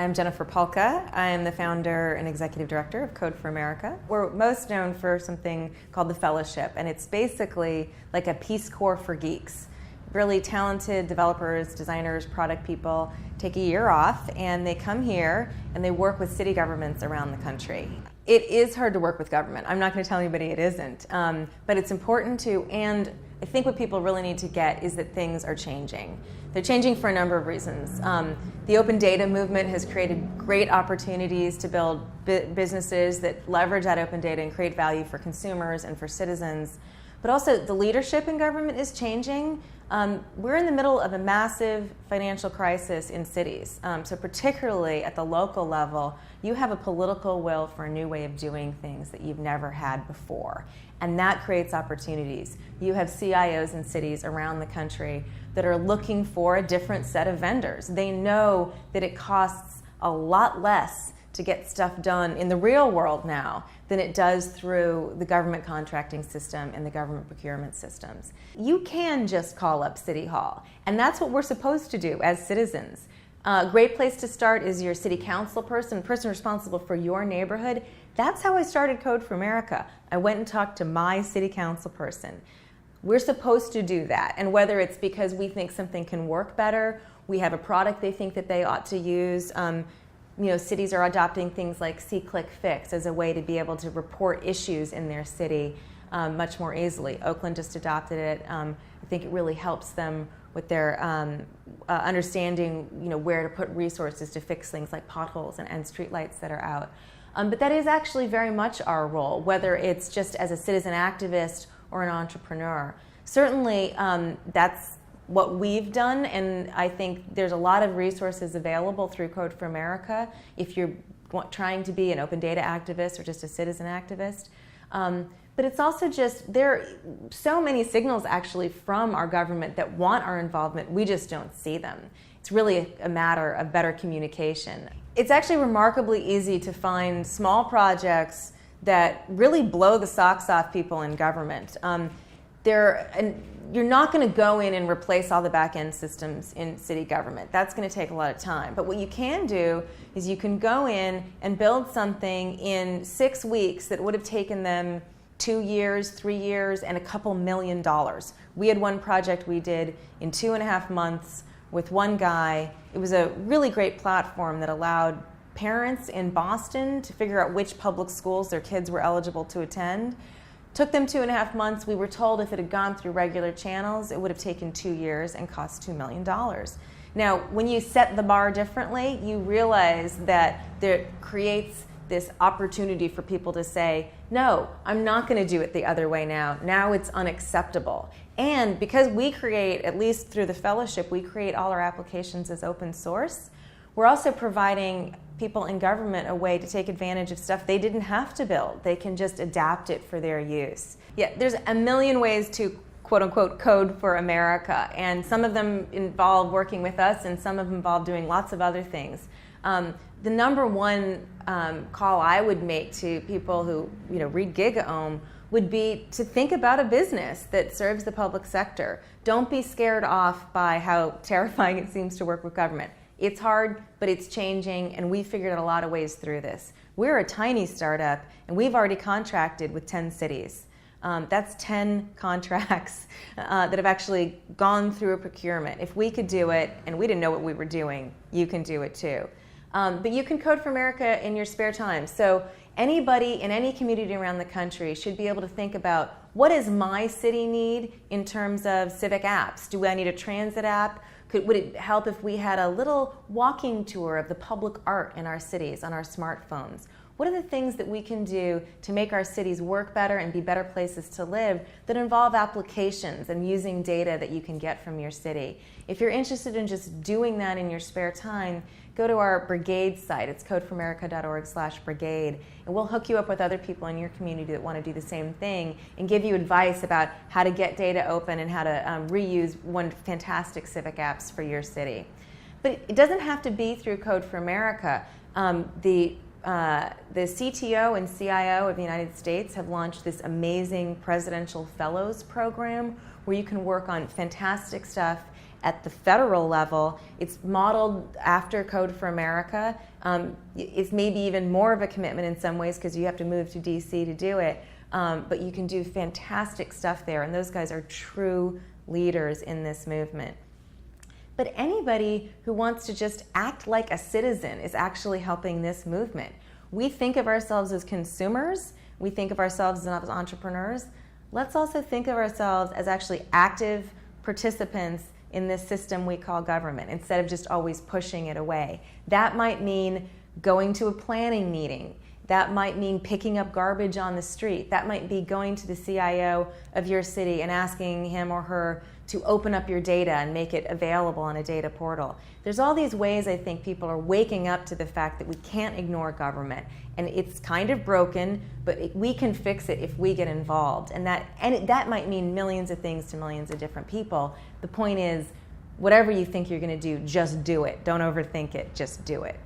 I'm Jennifer Pahlka. I am the founder and executive director of Code for America. We're most known for something called the Fellowship, and it's basically like a Peace Corps for geeks. Really talented developers, designers, product people take a year off and they come here and they work with city governments around the country. It is hard to work with government. I'm not going to tell anybody it isn't, but it's important to, and I think what people really need to get is that things are changing. They're changing for a number of reasons. The open data movement has created great opportunities to build businesses that leverage that open data and create value for consumers and for citizens. But also the leadership in government is changing. We're in the middle of a massive financial crisis in cities. So particularly at the local level, you have a political will for a new way of doing things that you've never had before. And that creates opportunities. You have CIOs in cities around the country that are looking for a different set of vendors. They know that it costs a lot less to get stuff done in the real world now than it does through the government contracting system and the government procurement systems. You can just call up City Hall, and that's what we're supposed to do as citizens. A great place to start is your city council person responsible for your neighborhood. That's how I started Code for America. I went and talked to my city council person. We're supposed to do that, and whether it's because we think something can work better, we have a product they think that they ought to use. Cities are adopting things like See, Click, Fix as a way to be able to report issues in their city much more easily. Oakland just adopted it. I think it really helps them with their understanding, where to put resources to fix things like potholes and streetlights that are out. But that is actually very much our role, whether it's just as a citizen activist or an entrepreneur. Certainly, that's what we've done, and I think there's a lot of resources available through Code for America if you're trying to be an open data activist or just a citizen activist. But it's also just, there are so many signals actually from our government that want our involvement, we just don't see them. It's really a matter of better communication. It's actually remarkably easy to find small projects that really blow the socks off people in government. You're not going to go in and replace all the back-end systems in city government. That's going to take a lot of time. But what you can do is you can go in and build something in 6 weeks that would have taken them 2 years, 3 years, and a couple $1 million. We had one project we did in 2.5 months with one guy. It was a really great platform that allowed parents in Boston to figure out which public schools their kids were eligible to attend. Took them 2.5 months. We were told if it had gone through regular channels, it would have taken 2 years and cost $2 million. Now, when you set the bar differently, you realize that there creates this opportunity for people to say, no, I'm not going to do it the other way now. Now it's unacceptable. And because we create, at least through the Fellowship, we create all our applications as open source, we're also providing people in government a way to take advantage of stuff they didn't have to build. They can just adapt it for their use. Yeah, there's a million ways to quote-unquote code for America, and some of them involve working with us and some of them involve doing lots of other things. The number one call I would make to people who read GigaOM would be to think about a business that serves the public sector. Don't be scared off by how terrifying it seems to work with government. It's hard, but it's changing, and we figured out a lot of ways through this. We're a tiny startup, and we've already contracted with 10 cities. That's 10 contracts that have actually gone through a procurement. If we could do it, and we didn't know what we were doing, you can do it too. But you can Code for America in your spare time. So anybody in any community around the country should be able to think about, what does my city need in terms of civic apps? Do I need a transit app? Would it help if we had a little walking tour of the public art in our cities on our smartphones? What are the things that we can do to make our cities work better and be better places to live that involve applications and using data that you can get from your city? If you're interested in just doing that in your spare time, go to our Brigade site. It's codeforamerica.org/brigade, and we'll hook you up with other people in your community that want to do the same thing and give you advice about how to get data open and how to reuse one fantastic civic apps for your city. But it doesn't have to be through Code for America. The CTO and CIO of the United States have launched this amazing Presidential Fellows program where you can work on fantastic stuff at the federal level. It's modeled after Code for America. It's maybe even more of a commitment in some ways because you have to move to DC to do it. But you can do fantastic stuff there, and those guys are true leaders in this movement. But anybody who wants to just act like a citizen is actually helping this movement. We think of ourselves as consumers. We think of ourselves as entrepreneurs. Let's also think of ourselves as actually active participants in this system we call government, instead of just always pushing it away. That might mean going to a planning meeting. That might mean picking up garbage on the street. That might be going to the CIO of your city and asking him or her to open up your data and make it available on a data portal. There's all these ways I think people are waking up to the fact that we can't ignore government. And it's kind of broken, but we can fix it if we get involved. And that might mean millions of things to millions of different people. The point is, whatever you think you're going to do, just do it. Don't overthink it, just do it.